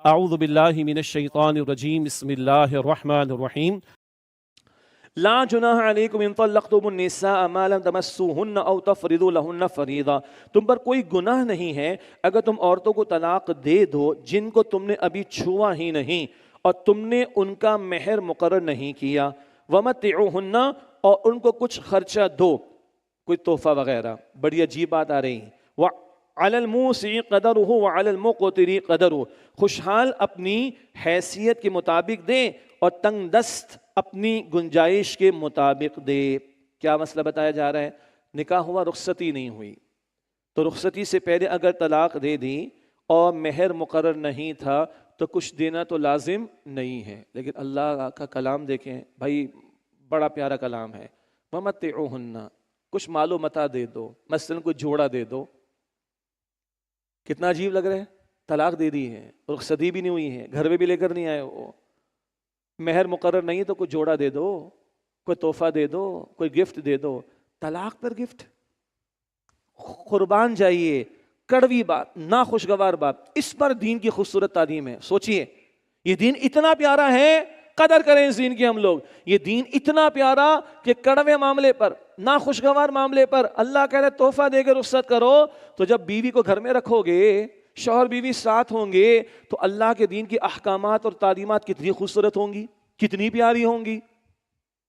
اعوذ باللہ من الشیطان الرجیم بسم اللہ الرحمن الرحیم لا جناح علیکم ان طلقتم النساء ما لم تمسوهن او تفرضوا لهن فریضہ، تم پر کوئی گناہ نہیں ہے اگر تم عورتوں کو طلاق دے دو جن کو تم نے ابھی چھوا ہی نہیں اور تم نے ان کا مہر مقرر نہیں کیا، ومتعوهن اور ان کو کچھ خرچہ دو، کوئی تحفہ وغیرہ۔ بڑی عجیب بات آ رہی ہے، وعلی الموسع قدرہ وعلی المقتر قدرہ، خوشحال اپنی حیثیت کے مطابق دے اور تنگ دست اپنی گنجائش کے مطابق دے۔ کیا مسئلہ بتایا جا رہا ہے؟ نکاح ہوا، رخصتی نہیں ہوئی، تو رخصتی سے پہلے اگر طلاق دے دی اور مہر مقرر نہیں تھا تو کچھ دینا تو لازم نہیں ہے، لیکن اللہ کا کلام دیکھیں بھائی، بڑا پیارا کلام ہے، وَمَتِّعُوهُنَّ، کچھ مال و متاع دے دو، مثلاً کوئی جوڑا دے دو۔ کتنا عجیب لگ رہا ہے، طلاق دے دی ہے، رخصتی بھی نہیں ہوئی ہے، گھر میں بھی لے کر نہیں آئے، وہ مہر مقرر نہیں تو کوئی جوڑا دے دو، کوئی تحفہ دے دو، کوئی گفٹ دے دو۔ طلاق پر گفٹ، قربان جائیے، کڑوی بات، ناخوشگوار بات، اس پر دین کی خوبصورت تعلیم ہے۔ سوچئے، یہ دین اتنا پیارا ہے، قدر کریں اس دین کی ہم لوگ۔ یہ دین اتنا پیارا کہ کڑوے معاملے پر، ناخوشگوار معاملے پر اللہ کہہ رہے تحفہ دے کے رخصت کرو، تو جب بیوی کو گھر میں رکھو گے، شوہر بیوی ساتھ ہوں گے، تو اللہ کے دین کی احکامات اور تعلیمات کتنی خوبصورت ہوں گی، کتنی پیاری ہوں گی۔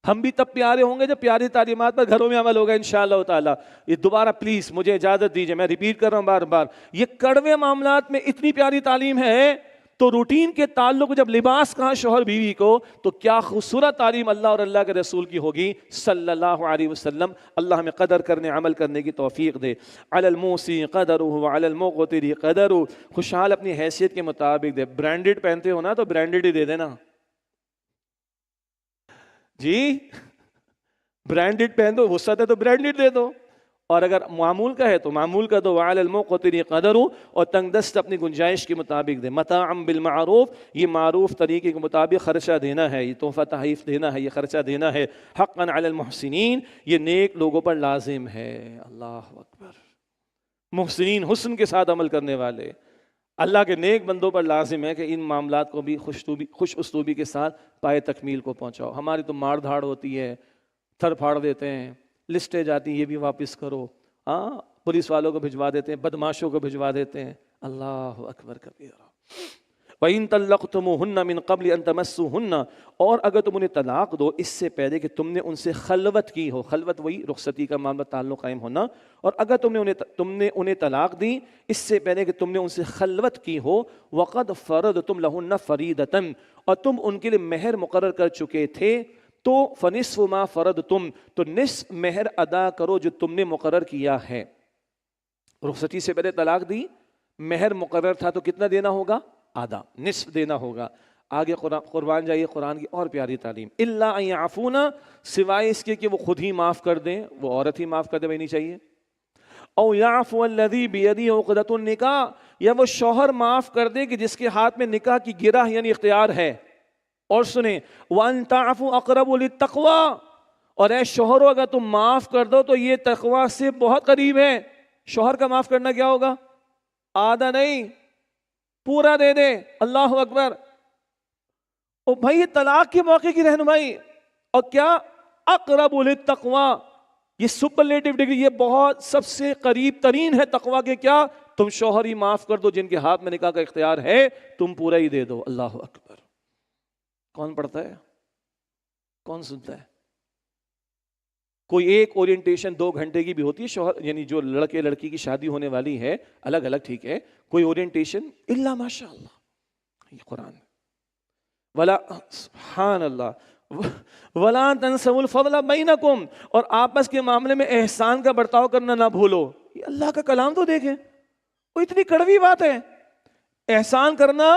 ہم بھی تب پیارے ہوں گے جب پیاری تعلیمات پر گھروں میں عمل ہوگا انشاءاللہ تعالی۔ یہ دوبارہ پلیز مجھے اجازت دیجئے، میں ریپیٹ کر رہا ہوں بار بار، یہ کڑوے معاملات میں اتنی پیاری تعلیم ہے، تو روٹین کے تعلق جب لباس کہاں شوہر بیوی کو، تو کیا خوبصورت تعلیم اللہ اور اللہ کے رسول کی ہوگی صلی اللہ علیہ وسلم۔ اللہ ہمیں قدر کرنے، عمل کرنے کی توفیق دے۔ علی الموسع قدرہ وعلی المقتر قدرہ، خوشحال اپنی حیثیت کے مطابق دے۔ برانڈڈ پہنتے ہو نا تو برانڈڈ ہی دے دینا جی، برانڈڈ پہن دو، وسعت ہے تو برانڈڈ دے دو، اور اگر معمول کا ہے تو معمول کا دو۔ وعلی المقتر قدرہ، اور تنگ دست اپنی گنجائش کے مطابق دے۔ متاعا بالمعروف، یہ معروف طریقے کے مطابق خرچہ دینا ہے، یہ تحفہ تحائف دینا ہے، یہ خرچہ دینا ہے۔ حقا علی المحسنین، یہ نیک لوگوں پر لازم ہے۔ اللہ اکبر، محسنین، حسن کے ساتھ عمل کرنے والے، اللہ کے نیک بندوں پر لازم ہے کہ ان معاملات کو بھی خوش اسلوبی کے ساتھ پائے تکمیل کو پہنچاؤ۔ ہماری تو مار دھاڑ ہوتی ہے، تھر پھاڑ دیتے ہیں، لسٹیں جاتی ہیں، یہ بھی واپس کرو، ہاں، پولیس والوں کو بھجوا دیتے ہیں، بدماشوں کو بھجوا دیتے ہیں۔ اللہ اکبر کبیرہ۔ وَإِن طَلَّقْتُمُوهُنَّ مِن قَبْلِ أَن تَمَسُّوهُنَّ، اور اگر تم انہیں طلاق دو اس سے پہلے کہ تم نے ان سے خلوت کی ہو، خلوت وہی رخصتی کا معاملہ، تعلق قائم ہونا، اور اگر تم نے انہیں طلاق دی اس سے پہلے کہ تم نے ان سے خلوت کی ہو، وَقَدْ فَرَضْتُمْ لَهُنَّ فَرِيضَةً، اور تم ان کے لیے مہر مقرر کر چکے تھے، تو فَنِصْفُ مَا فَرَضْتُمْ، تو نصف مہر ادا کرو جو تم نے مقرر کیا ہے۔ رخصتی سے پہلے طلاق دی، مہر مقرر تھا تو کتنا دینا ہوگا؟ آدھا، نصف دینا ہوگا۔ آگے قربان جائیے قرآن کی اور پیاری تعلیم، الا ان یعفون، سوائے اس کے کہ وہ خود ہی معاف کر دیں، وہ عورت ہی معاف کر دے، نہیں چاہیے۔ او یعفو الذی بیدہ عقدۃ النکاح، یا وہ شوہر معاف کر دے کہ جس کے ہاتھ میں نکاح کی گرہ یعنی اختیار ہے۔ اور سنیں، وان تعفوا اقرب للتقوی، اور اے شوہرو اگر تم معاف کر دو تو یہ تقوی سے بہت قریب ہے۔ شوہر کا معاف کرنا کیا ہوگا؟ آدھا نہیں، پورا دے دے۔ اللہ اکبر۔ او بھائی، یہ طلاق کے موقع کی رہنمائی، اور کیا اقرب للتقوی، یہ سپرلیٹو ڈگری، یہ بہت سب سے قریب ترین ہے تقوی کے۔ کیا؟ تم شوہر ہی معاف کر دو جن کے ہاتھ میں نکاح کا اختیار ہے، تم پورا ہی دے دو۔ اللہ اکبر۔ کون پڑھتا ہے؟ کون سنتا ہے؟ کوئی ایک اورینٹیشن 2 گھنٹے کی بھی ہوتی ہے، شوہر یعنی جو لڑکے لڑکی کی شادی ہونے والی ہے الگ الگ، ٹھیک ہے، کوئی اورینٹیشن الا ماشاء اللہ، یہ قرآن ولا سبحان اللہ ولا تنسوا الفضل بینکم، اور آپس کے معاملے میں احسان کا برتاؤ کرنا نہ بھولو۔ یہ اللہ کا کلام تو دیکھیں، وہ اتنی کڑوی بات ہے، احسان کرنا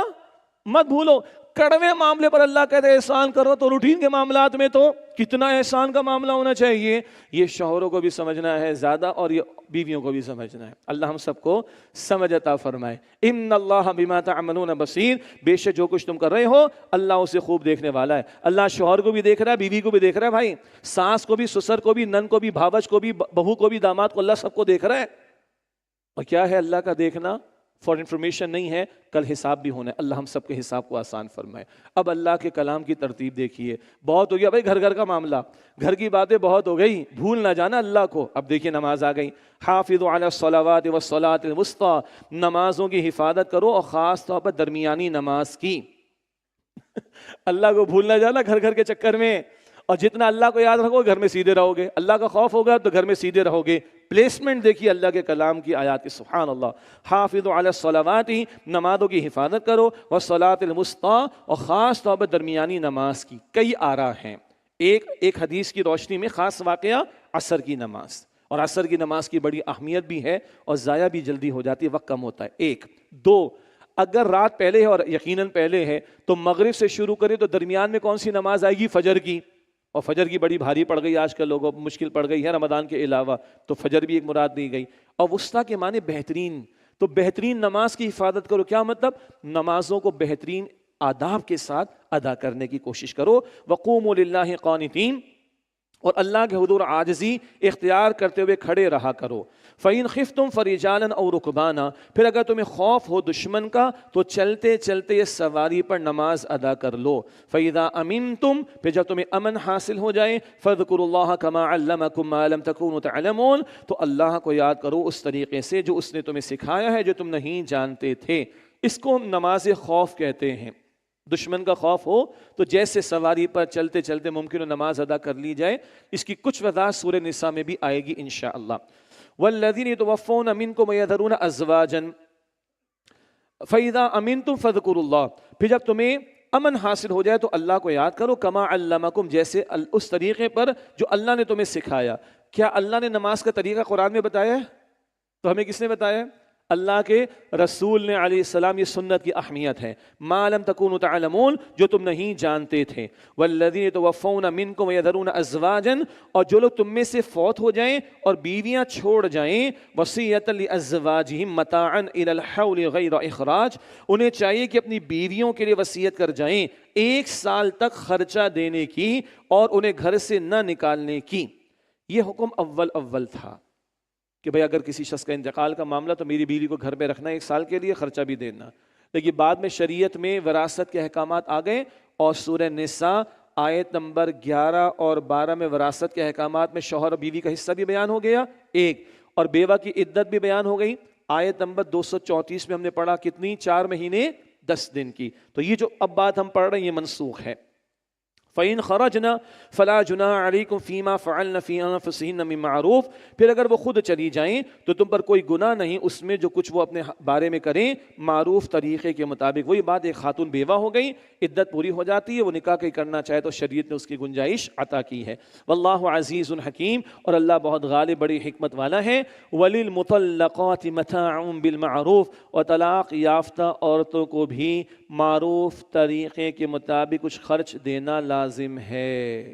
مت بھولو۔ کڑوے معاملے پر اللہ کہتے ہیں احسان کرو، تو روٹین کے معاملات میں تو کتنا احسان کا معاملہ ہونا چاہیے۔ یہ شوہروں کو بھی سمجھنا ہے زیادہ، اور یہ بیویوں کو بھی سمجھنا ہے۔ اللہ ہم سب کو سمجھ عطا فرمائے۔ ان اللہ بما تعملون بصیر، بے شک جو کچھ تم کر رہے ہو اللہ اسے خوب دیکھنے والا ہے۔ اللہ شوہر کو بھی دیکھ رہا ہے، بیوی کو بھی دیکھ رہا ہے، بھائی ساس کو بھی، سسر کو بھی، نن کو بھی، بھاوج کو بھی، بہو کو بھی، داماد کو، اللہ سب کو دیکھ رہا ہے۔ اور کیا ہے اللہ کا دیکھنا؟ فار انفارمیشن نہیں ہے، کل حساب بھی ہونا ہے، اللہ ہم سب کے حساب کو آسان فرمائے۔ اب اللہ کے کلام کی ترتیب دیکھیے، بہت ہو گیا بھائی گھر گھر کا معاملہ، گھر کی باتیں بہت ہو گئی، بھول نہ جانا اللہ کو۔ اب دیکھیے نماز آ گئی، حافظوا علی الصلوات والصلاۃ الوسطی، نمازوں کی حفاظت کرو اور خاص طور پر درمیانی نماز کی۔ اللہ کو بھول نہ جانا گھر گھر کے چکر میں، اور جتنا اللہ کو یاد رکھو گھر میں سیدھے رہو گے، اللہ کا خوف ہوگا تو گھر میں سیدھے رہو گے۔ پلیسمنٹ دیکھیے اللہ کے کلام کی آیات کی، سبحان اللہ۔ حافظوا علی الصلوات، نمازوں کی حفاظت کرو، والصلاۃ الوسطی، اور خاص طور پر درمیانی نماز کی۔ کئی آراء ہیں، ایک حدیث کی روشنی میں خاص واقعہ عصر کی نماز، اور عصر کی نماز کی بڑی اہمیت بھی ہے اور ضائع بھی جلدی ہو جاتی ہے، وقت کم ہوتا ہے۔ ایک دو، اگر رات پہلے ہے اور یقیناً پہلے ہے تو مغرب سے شروع کرے تو درمیان میں کون سی نماز آئے گی؟ فجر کی، اور فجر کی بڑی بھاری پڑ گئی آج کل لوگوں کو، مشکل پڑ گئی ہے رمضان کے علاوہ، تو فجر بھی ایک مراد دی گئی۔ اور وسطیٰ کے معنی بہترین، تو بہترین نماز کی حفاظت کرو، کیا مطلب؟ نمازوں کو بہترین آداب کے ساتھ ادا کرنے کی کوشش کرو۔ وقوموا للہ قانتین، اور اللہ کے حضور عاجزی اختیار کرتے ہوئے کھڑے رہا کرو۔ فَإِنْ خِفْتُمْ فَرِجَالًا أَوْ رُكْبَانًا، پھر اگر تمہیں خوف ہو دشمن کا تو چلتے چلتے یہ سواری پر نماز ادا کر لو۔ فَإِذَا أَمِنْتُمْ، پھر جب تمہیں امن حاصل ہو جائے، فَاذْكُرُوا اللَّهَ كَمَا عَلَّمَكُمْ مَا لَمْ تَكُونُوا تَعْلَمُونَ، تو اللہ کو یاد کرو اس طریقے سے جو اس نے تمہیں سکھایا ہے جو تم نہیں جانتے تھے۔ اس کو نماز خوف کہتے ہیں۔ دشمن کا خوف ہو تو جیسے سواری پر چلتے چلتے ممکن ہو نماز ادا کر لی جائے۔ اس کی کچھ وضاحت سورہ نساء میں بھی آئے گی انشاءاللہ۔ والذین یتوفون منکم ویذرون ازواجا فاذا امنتم فاذکروا اللہ، پھر جب تمہیں امن حاصل ہو جائے تو اللہ کو یاد کرو، کما علمکم، جیسے اس طریقے پر جو اللہ نے تمہیں سکھایا۔ کیا اللہ نے نماز کا طریقہ قرآن میں بتایا ہے؟ تو ہمیں کس نے بتایا؟ اللہ کے رسول نے علیہ السلام۔ یہ سنت کی اہمیت ہے۔ ما لم تکونوا تعلمون، جو تم نہیں جانتے تھے۔ والذین یتوفون منکم ویذرون ازواجا، اور جو لوگ تم میں سے فوت ہو جائیں اور بیویاں چھوڑ جائیں، وصیۃ لازواجہم متاعا الی الحول غیر اخراج، انہیں چاہیے کہ اپنی بیویوں کے لیے وصیت کر جائیں 1 سال تک خرچہ دینے کی اور انہیں گھر سے نہ نکالنے کی۔ یہ حکم اول تھا کہ بھئی اگر کسی شخص کا انتقال کا معاملہ تو میری بیوی کو گھر پہ رکھنا 1 سال کے لیے، خرچہ بھی دینا۔ لیکن بعد میں شریعت میں وراثت کے احکامات آ گئے، اور سورہ نساء آیت نمبر 11 اور 12 میں وراثت کے احکامات میں شوہر اور بیوی کا حصہ بھی بیان ہو گیا ایک، اور بیوہ کی عدت بھی بیان ہو گئی۔ آیت نمبر 234 میں ہم نے پڑھا کتنی؟ 4 مہینے 10 دن کی۔ تو یہ جو اب بات ہم پڑھ رہے ہیں یہ منسوخ ہے۔ فَإِنْ خَرَجْنَا فَلَا جُنَاحَ عَلَيْكُمْ فِي مَا فَعَلْنَ فِي أَنفُسِهِنَّ مِن مَّعْرُوف، پھر اگر وہ خود چلی جائیں تو تم پر کوئی گناہ نہیں اس میں جو کچھ وہ اپنے بارے میں کریں معروف طریقے کے مطابق۔ وہی بات، ایک خاتون بیوہ ہو گئی، عدت پوری ہو جاتی ہے، وہ نکاح کے کرنا چاہے تو شریعت نے اس کی گنجائش عطا کی ہے۔ واللہ عزیز حکیم، اور اللہ بہت غالب بڑی حکمت والا ہے۔ وَلِلْمُطَلَّقَاتِ مَتَاعٌ بِالْمَعْرُوف، اور طلاق یافتہ عورتوں کو بھی معروف طریقے کے مطابق کچھ خرچ دینا لازم ہے۔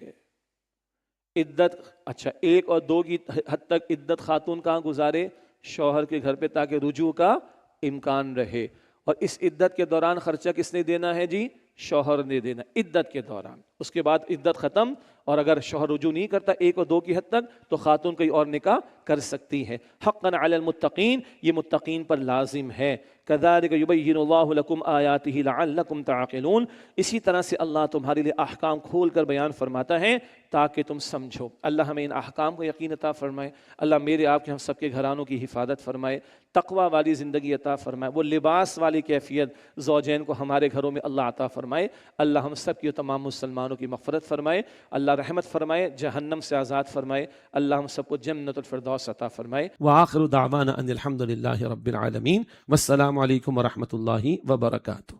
عدت، اچھا 1 اور 2 کی حد تک عدت خاتون کہاں گزارے؟ شوہر کے گھر پہ، تاکہ رجوع کا امکان رہے۔ اور اس عدت کے دوران خرچہ کس نے دینا ہے جی؟ شوہر نے دینا عدت کے دوران۔ اس کے بعد عدت ختم، اور اگر شوہر رجوع نہیں کرتا 1 اور 2 کی حد تک تو خاتون کوئی اور نکاح کر سکتی ہے۔ حقا علی المتقین، یہ متقین پر لازم ہے۔ کذالک یبین اللہ لکم آیاتہ لعلکم تعقلون، اسی طرح سے اللہ تمہارے لیے احکام کھول کر بیان فرماتا ہے تاکہ تم سمجھو۔ اللہ ہمیں ان احکام کو یقین عطا فرمائے۔ اللہ میرے آپ کے ہم سب کے گھرانوں کی حفاظت فرمائے، تقوی والی زندگی عطا فرمائے، وہ لباس والی کیفیت زوجین کو ہمارے گھروں میں اللہ عطا فرمائے۔ اللہ ہم سب کی تمام مسلمانوں کی مغفرت فرمائے، اللہ رحمت فرمائے، جہنم سے آزاد فرمائے، اللہ ہم سب کو جنت الفردوس عطا فرمائے۔ وآخر دعوانا ان الحمد للہ رب العالمین، والسلام علیکم ورحمۃ اللہ وبرکاتہ۔